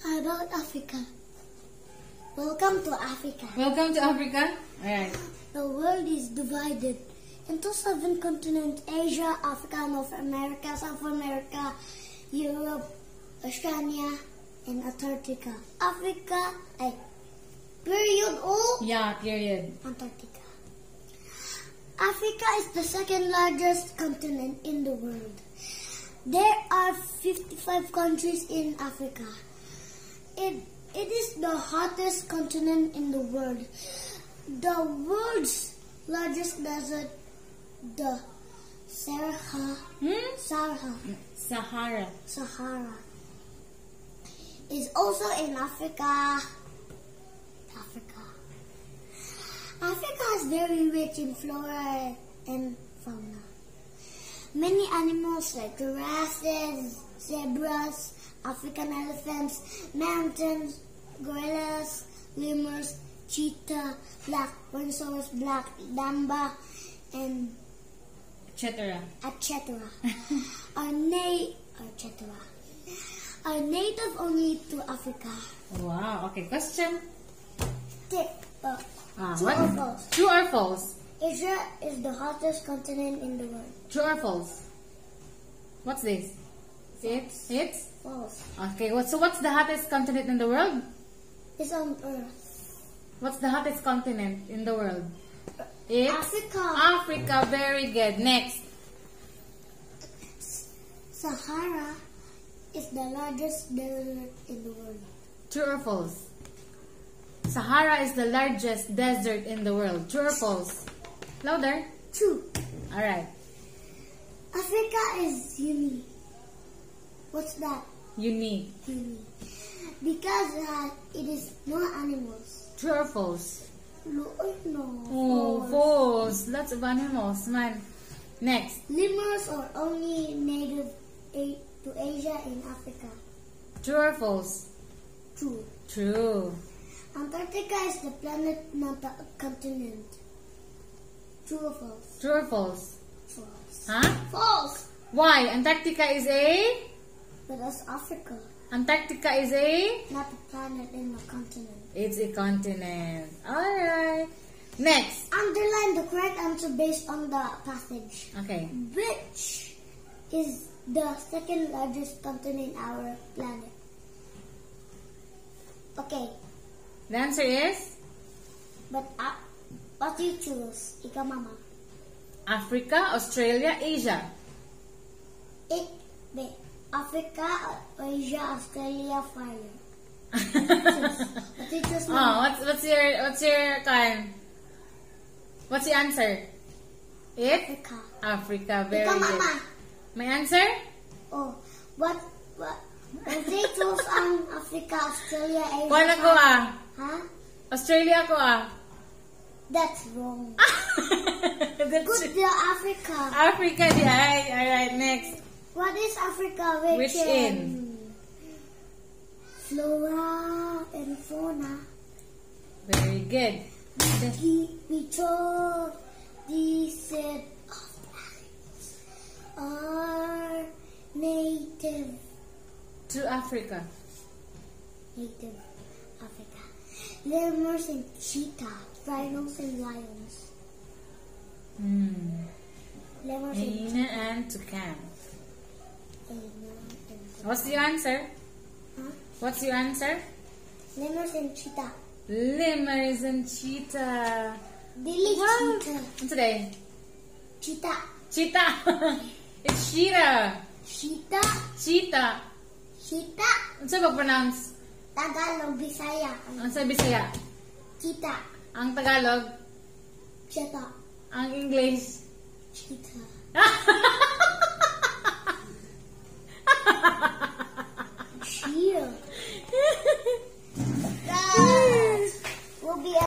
About Africa. Welcome to Africa. Welcome to Africa. Alright. The world is divided into 7 continents: Asia, Africa, North America, South America, Europe, Oceania, and Antarctica. Africa, period O? Yeah, period. Antarctica. Africa is the second largest continent in the world. There are 55 countries in Africa. It is the hottest continent in the world. The world's largest desert, the Sahara, is also in Africa. Africa is very rich in flora and fauna. Many animals like giraffes, zebras, African elephants, mountains, gorillas, lemurs, cheetah, black rhinoceros, black mamba, and etc. are native only to Africa. Wow. Okay. Question. True or false? True or false? Asia is the hottest continent in the world. True or false? What's this? It's false. Okay. So what's the hottest continent in the world? It's on Earth. What's the hottest continent in the world? It's Africa. Africa. Very good. Next. Sahara is the largest desert in the world. True or false? Sahara is the largest desert in the world. True or false? Louder. True. Alright. Africa is unique. What's that? Unique. Unique. Because it is no animals. True or false? No. Oh, false. Lots of animals, man. Next. Lemurs are only native to Asia and Africa. True or false? True. True. Antarctica is the planet, not a continent. True or false? True or false? False. Huh? False. Why? Antarctica is a? But that's Africa. Antarctica is a? Not a planet in a continent. It's a continent. Alright. Next. Underline the correct answer based on the passage. Okay. Which is the second largest continent in our planet? Okay. The answer is? But what do you choose? Ikaw, Mama. Africa, Australia, Asia. Africa, Asia, Australia, fire. What do you choose, Mama? What's your time? What's your answer? Africa. Africa, very Ikaw, good. Mama. My answer? Oh, what do you choose on Africa, Australia, Asia? Wala ko ah. Huh? Australia ko ah. That's wrong. That's Good to Africa. Africa, yeah. Alright, next. What is Africa Which in? Flora and fauna. Very good. We chose descent of are native To Africa. Native Africa. Lemurs and cheetah, rhinos and lions. Lemurs Hyena and toucan. and What's your answer? huh? What's your answer? Lemurs and cheetah. Lemurs and cheetah. Delete What? cheetah. What's today? Cheetah. Cheetah. It's cheetah. Cheetah. Cheetah. Cheetah. Ano sa pronounce? Tagalog, Bisaya. Ano sa Bisaya? Cheetah. Ang Tagalog? Cheetah. Ang English? Cheetah.